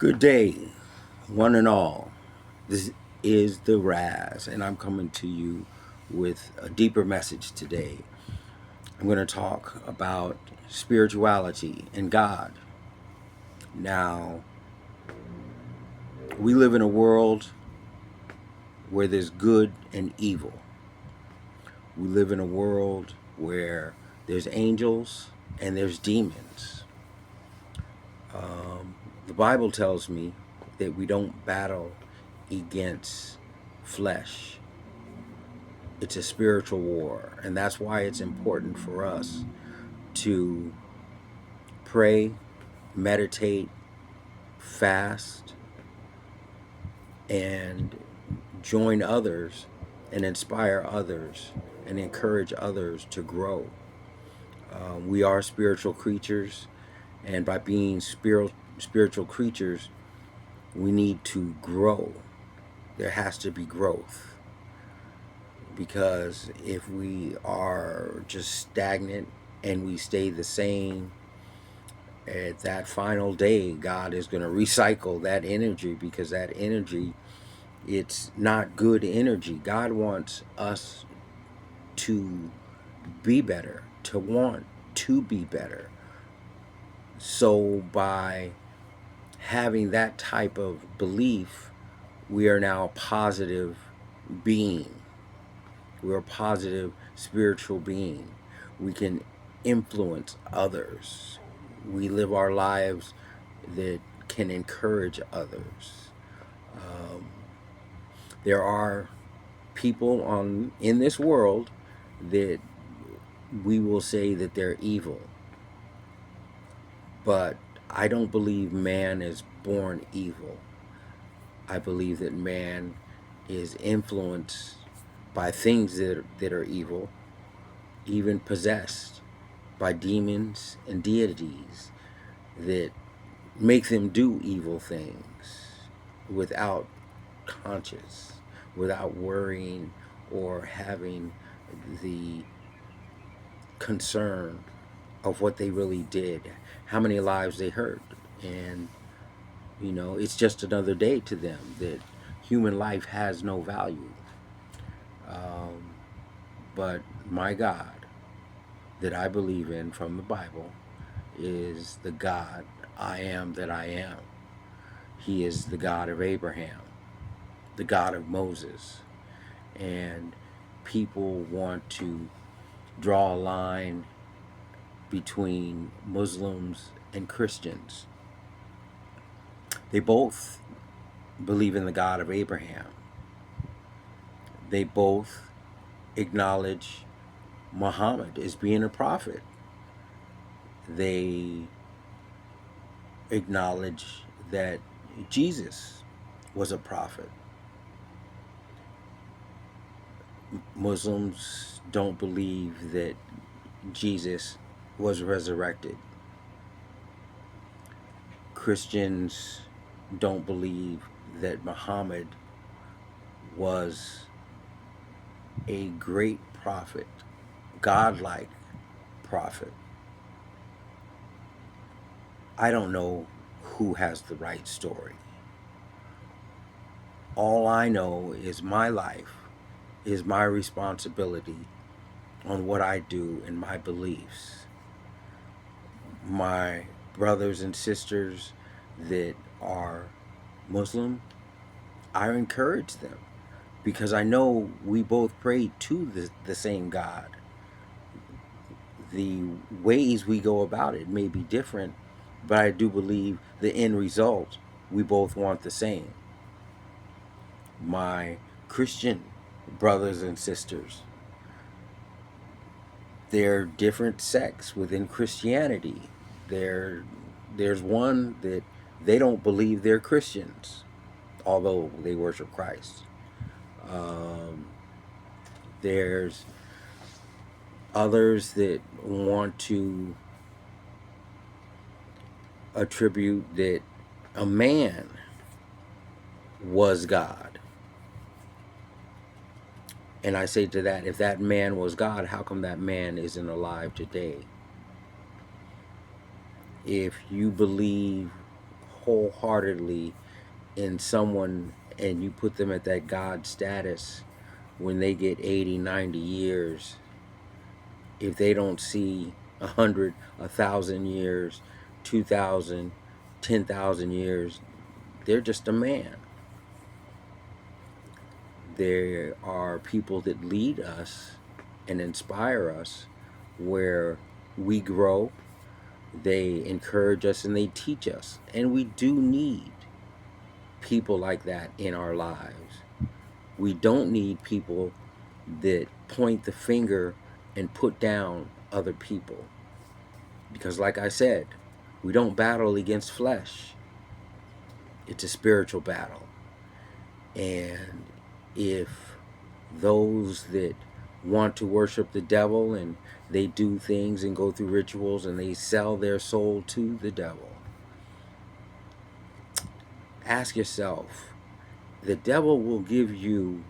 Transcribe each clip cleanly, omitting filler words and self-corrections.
Good day, one and all. This is the Raz, and I'm coming to you with a deeper message today. I'm going to talk about spirituality and God. Now, we live in a world where there's good and evil. We live in a world where there's angels and there's demons. The Bible tells me that we don't battle against flesh. It's a spiritual war, and that's why it's important for us to pray, meditate, fast, and join others and inspire others and encourage others to grow. We are spiritual creatures, and by being spiritual creatures, we need to grow. There has to be growth, because if we are just stagnant and we stay the same, at that final day, God is going to recycle that energy, because that energy, it's not good energy. God wants us to be better, to want to be better. So by having that type of belief, we are now a positive being. We're a positive spiritual being. We can influence others. We live our lives that can encourage others. Um, there are people in this world that we will say that they're evil, but I don't believe man is born evil. I believe that man is influenced by things that are evil, even possessed by demons and deities that make them do evil things without conscience, without worrying or having the concern of what they really did, how many lives they hurt. And, it's just another day to them, that human life has no value. Um, but my God, that I believe in from the Bible, is the God I am that I am. He is the God of Abraham, the God of Moses. And people want to draw a line between Muslims and Christians. They both believe in the God of Abraham. They both acknowledge Muhammad as being a prophet. They acknowledge that Jesus was a prophet. Muslims don't believe that Jesus was resurrected. Christians don't believe that Muhammad was a great prophet, godlike prophet. I don't know who has the right story. All I know is my life is my responsibility on what I do and my beliefs. My brothers and sisters that are Muslim, I encourage them, because I know we both pray to the same God. The ways we go about it may be different, but I do believe the end result, we both want the same. My Christian brothers and sisters, they're different sects within Christianity. There's one that they don't believe they're Christians, although they worship Christ. Um, there's others that want to attribute that a man was God. And I say to that, if that man was God, how come that man isn't alive today? If you believe wholeheartedly in someone and you put them at that God status, when they get 80, 90 years, if they don't see 100, 1,000 years, 2,000, 10,000 years, they're just a man. There are people that lead us and inspire us where we grow. They encourage us and they teach us. And we do need people like that in our lives. We don't need people that point the finger and put down other people. Because, like I said, we don't battle against flesh, it's a spiritual battle. And if those that want to worship the devil and they do things and go through rituals and they sell their soul to the devil, ask yourself, the devil will give you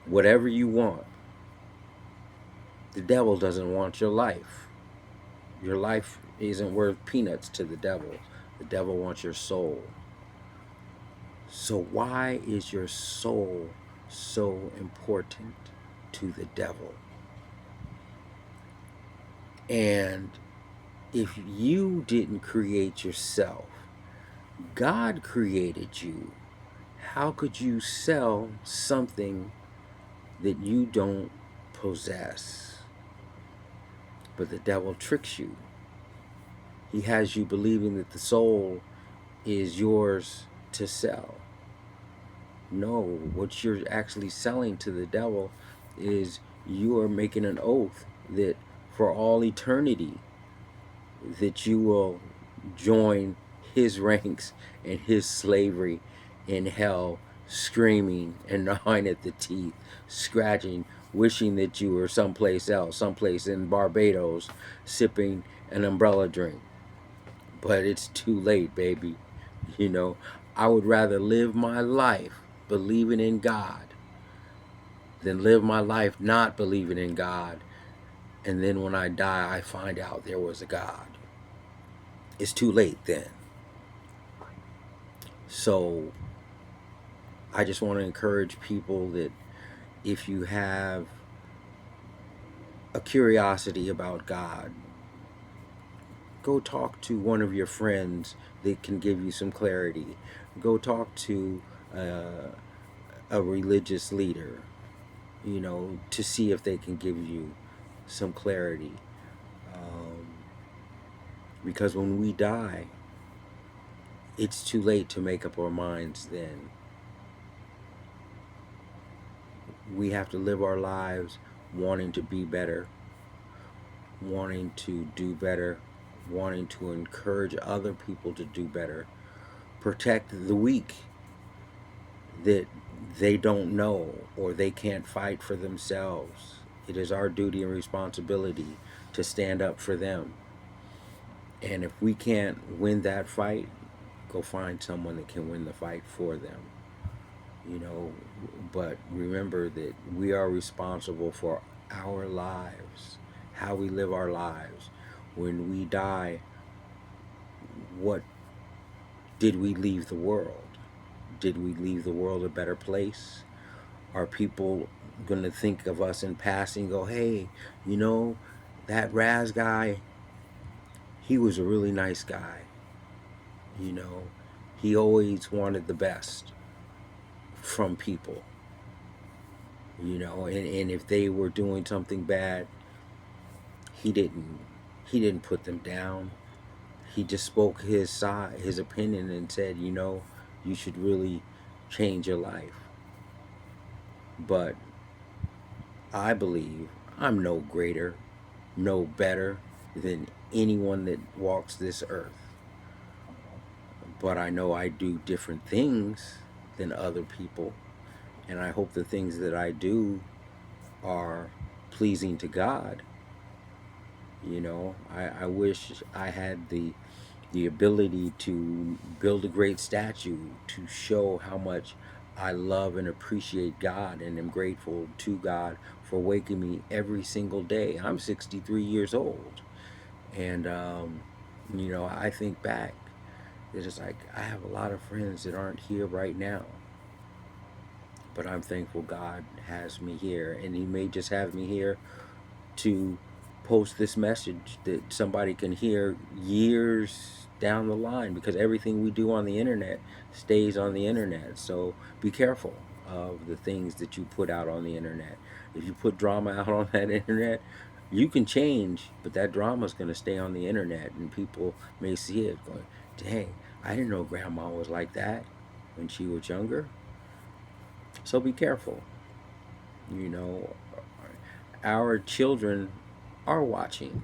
whatever you want. The devil doesn't want your life. Your life isn't worth peanuts to the devil. The devil wants your soul. So why is your soul so important to the devil? And if you didn't create yourself, God created you. How could you sell something that you don't possess? But the devil tricks you. He has you believing that the soul is yours to sell. No, what you're actually selling to the devil is you are making an oath that for all eternity that you will join his ranks and his slavery in hell, screaming and gnawing at the teeth, scratching, wishing that you were someplace else, someplace in Barbados, sipping an umbrella drink. But it's too late, baby. You know, I would rather live my life believing in God than live my life not believing in God, and then when I die I find out there was a God. It's too late then. So I just want to encourage people that if you have a curiosity about God, go talk to one of your friends that can give you some clarity. Go talk to a religious leader, you know, to see if they can give you some clarity. Because when we die, it's too late to make up our minds then. We have to live our lives wanting to be better, wanting to do better, wanting to encourage other people to do better, protect the weak that they don't know or they can't fight for themselves. It is our duty and responsibility to stand up for them. And if we can't win that fight, go find someone that can win the fight for them. You know, but remember that we are responsible for our lives, how we live our lives. When we die, what did we leave the world? Did we leave the world a better place? Are people going to think of us in passing, go, hey, you know, that Raz guy, he was a really nice guy. You know, he always wanted the best from people. You know, and if they were doing something bad, he didn't put them down. He just spoke his side, his opinion, and said, you know, you should really change your life. But I believe I'm no greater, no better than anyone that walks this earth. But I know I do different things than other people, and I hope the things that I do are pleasing to God. You know, I wish I had the ability to build a great statue to show how much I love and appreciate God and am grateful to God for waking me every single day. I'm 63 years old. And, you know, I think back it's like I have a lot of friends that aren't here right now, but I'm thankful God has me here, and He may just have me here to post this message that somebody can hear years down the line, because everything we do on the internet stays on the internet. So be careful of the things that you put out on the internet. If you put drama out on that internet, you can change, but that drama is going to stay on the internet, and people may see it going, dang, I didn't know grandma was like that when she was younger. So be careful. You know, our children are watching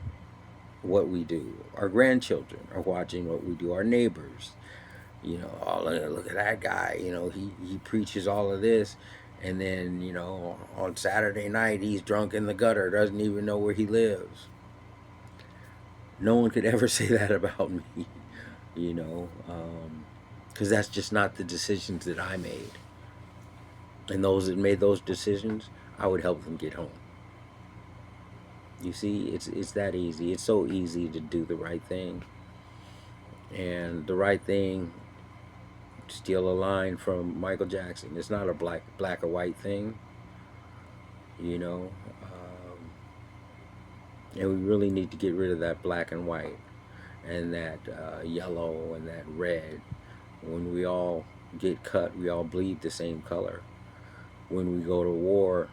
what we do. Our grandchildren are watching what we do. Our neighbors, oh, look at that guy. He preaches all of this, and then on Saturday night he's drunk in the gutter, doesn't even know where he lives. No one could ever say that about me, you know, because that's just not the decisions that I made. And those that made those decisions, I would help them get home. You see, it's that easy. It's so easy to do the right thing. And the right thing, steal a line from Michael Jackson. It's not a black or white thing, you know. And we really need to get rid of that black and white, and that yellow and that red. When we all get cut, we all bleed the same color. When we go to war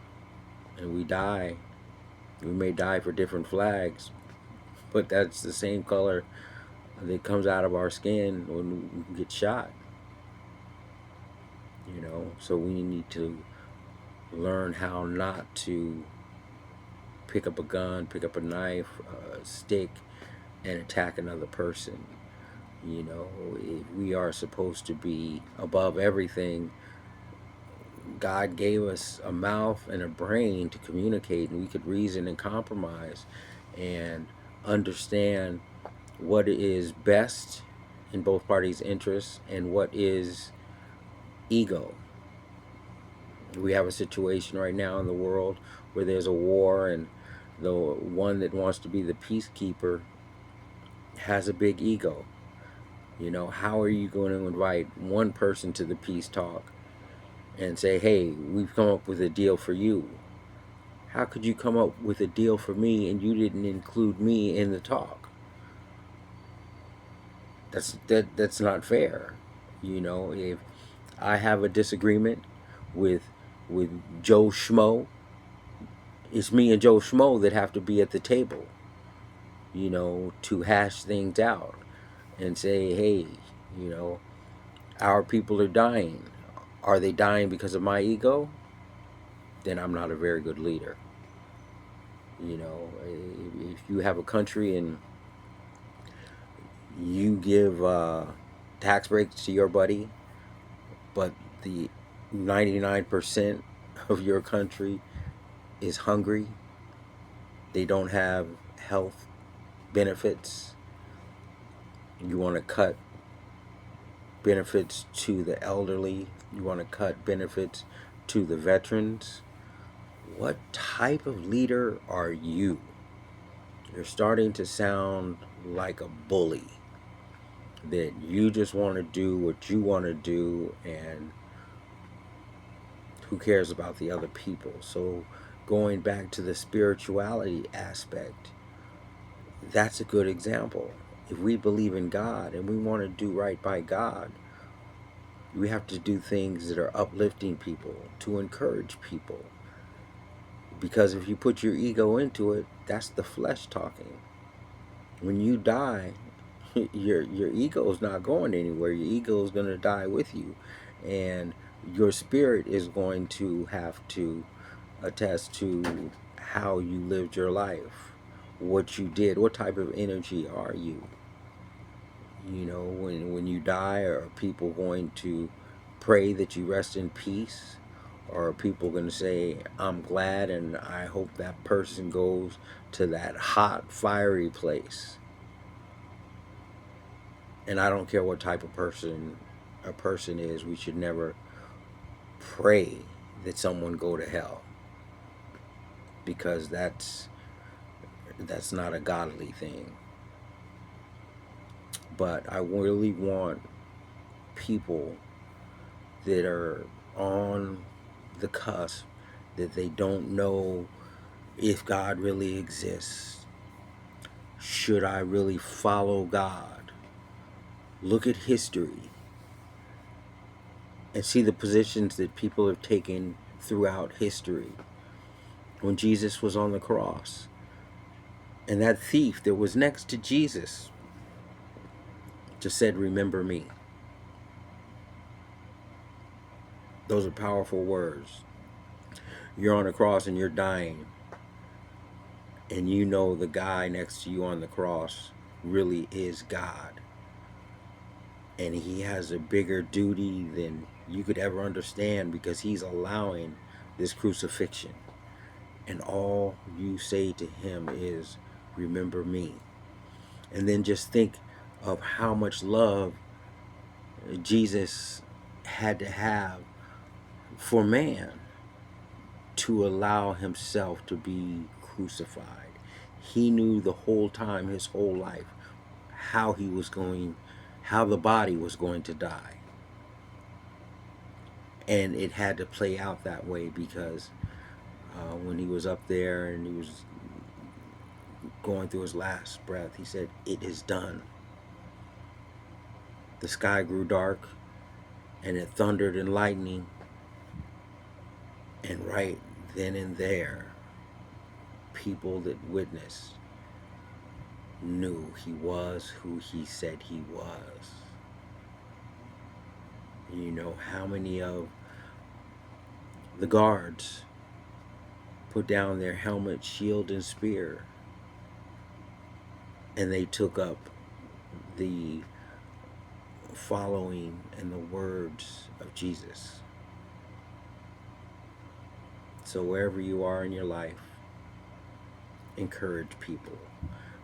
and we die, we may die for different flags, but that's the same color that comes out of our skin when we get shot. So we need to learn how not to pick up a gun, pick up a knife, a stick, and attack another person. If we are supposed to be above everything, God gave us a mouth and a brain to communicate, and we could reason and compromise and understand what is best in both parties' interests and what is ego. We have a situation right now in the world where there's a war, and the one that wants to be the peacekeeper has a big ego. How are you going to invite one person to the peace talk and say, hey, we've come up with a deal for you? How could you come up with a deal for me and you didn't include me in the talk? That's not fair. If I have a disagreement with Joe Schmo, it's me and Joe Schmo that have to be at the table, to hash things out and say, hey, you know, our people are dying. Are they dying because of my ego? Then I'm not a very good leader. If you have a country and you give tax breaks to your buddy, but the 99% of your country is hungry, they don't have health benefits, you want to cut benefits to the elderly, you want to cut benefits to the veterans, what type of leader are you? You're starting to sound like a bully, that you just want to do what you want to do, and who cares about the other people? So going back to the spirituality aspect, that's a good example. If we believe in God and we want to do right by God, we have to do things that are uplifting people, to encourage people. Because if you put your ego into it, that's the flesh talking. When you die, your ego is not going anywhere. Your ego is going to die with you, and your spirit is going to have to attest to how you lived your life, what you did, what type of energy are you. When you die, are people going to pray that you rest in peace? Or are people going to say, I'm glad and I hope that person goes to that hot, fiery place? And I don't care what type of person a person is, we should never pray that someone go to hell, because that's not a godly thing. But I really want people that are on the cusp, that they don't know if God really exists. Should I really follow God? Look at history and see the positions that people have taken throughout history. When Jesus was on the cross, and that thief that was next to Jesus just said, "Remember me." Those are powerful words. You're on a cross and you're dying, and you know the guy next to you on the cross really is God, and he has a bigger duty than you could ever understand, because he's allowing this crucifixion, and all you say to him is, "Remember me." And then just think of how much love Jesus had to have for man to allow himself to be crucified. He knew the whole time, his whole life, how he was going, how the body was going to die. And it had to play out that way, because when he was up there and he was going through his last breath, he said, "It is done." The sky grew dark, and it thundered and lightning, and right then and there, people that witnessed knew he was who he said he was. You know how many of the guards put down their helmet, shield, and spear, and they took up the following and the words of Jesus. So wherever you are in your life, encourage people.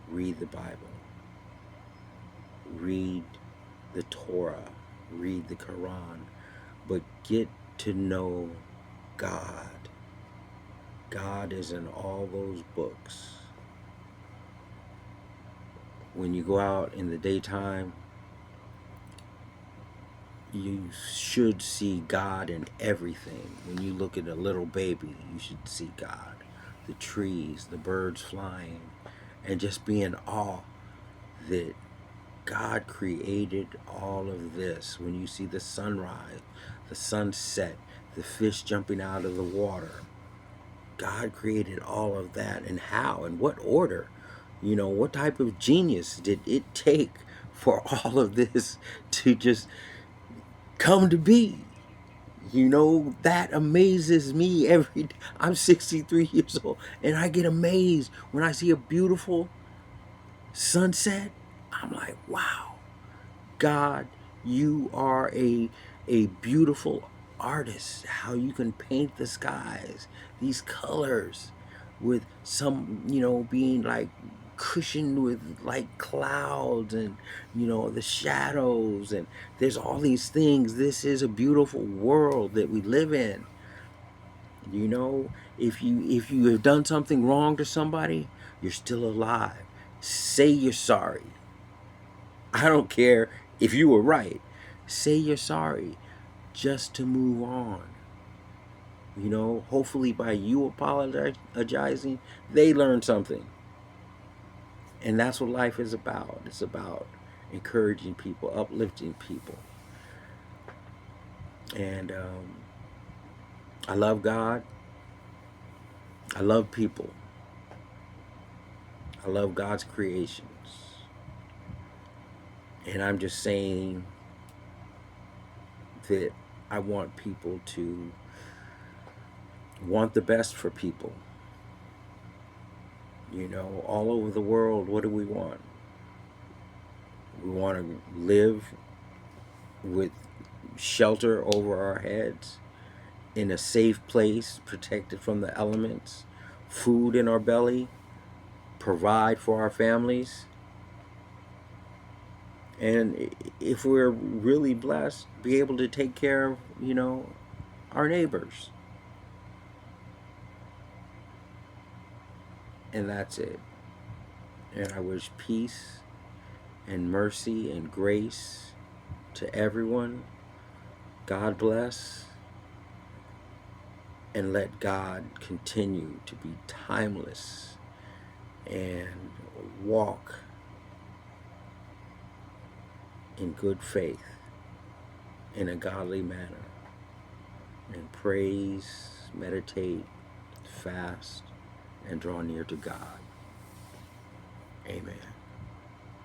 Read the Bible. Read the Torah. Read the Quran. But get to know God. God is in all those books. When you go out in the daytime, you should see God in everything. When you look at a little baby, you should see God. The trees, the birds flying, and just be in awe that God created all of this. When you see the sunrise, the sunset, the fish jumping out of the water, God created all of that. And how, and what order? You know, what type of genius did it take for all of this to just come to be? You know, that amazes me every day. I'm 63 years old, and I get amazed when I see a beautiful sunset. I'm like, wow, God, you are a beautiful artist. How you can paint the skies, these colors, with some, you know, being like cushioned with like clouds, and you know, the shadows, and there's all these things. This is a beautiful world that we live in. You know, if you have done something wrong to somebody, you're still alive. Say you're sorry. I don't care if you were right. Say you're sorry, just to move on. You know, hopefully by you apologizing, they learn something. And that's what life is about. It's about encouraging people, uplifting people. And I love God. I love people. I love God's creations. And I'm just saying that I want people to want the best for people. You know, all over the world, what do we want? We want to live with shelter over our heads, in a safe place, protected from the elements, food in our belly, provide for our families, and if we're really blessed, be able to take care of, you know, our neighbors. And that's it. And I wish peace and mercy and grace to everyone. God bless, and let God continue to be timeless and walk in good faith in a godly manner, and praise, meditate, fast, and draw near to God. Amen.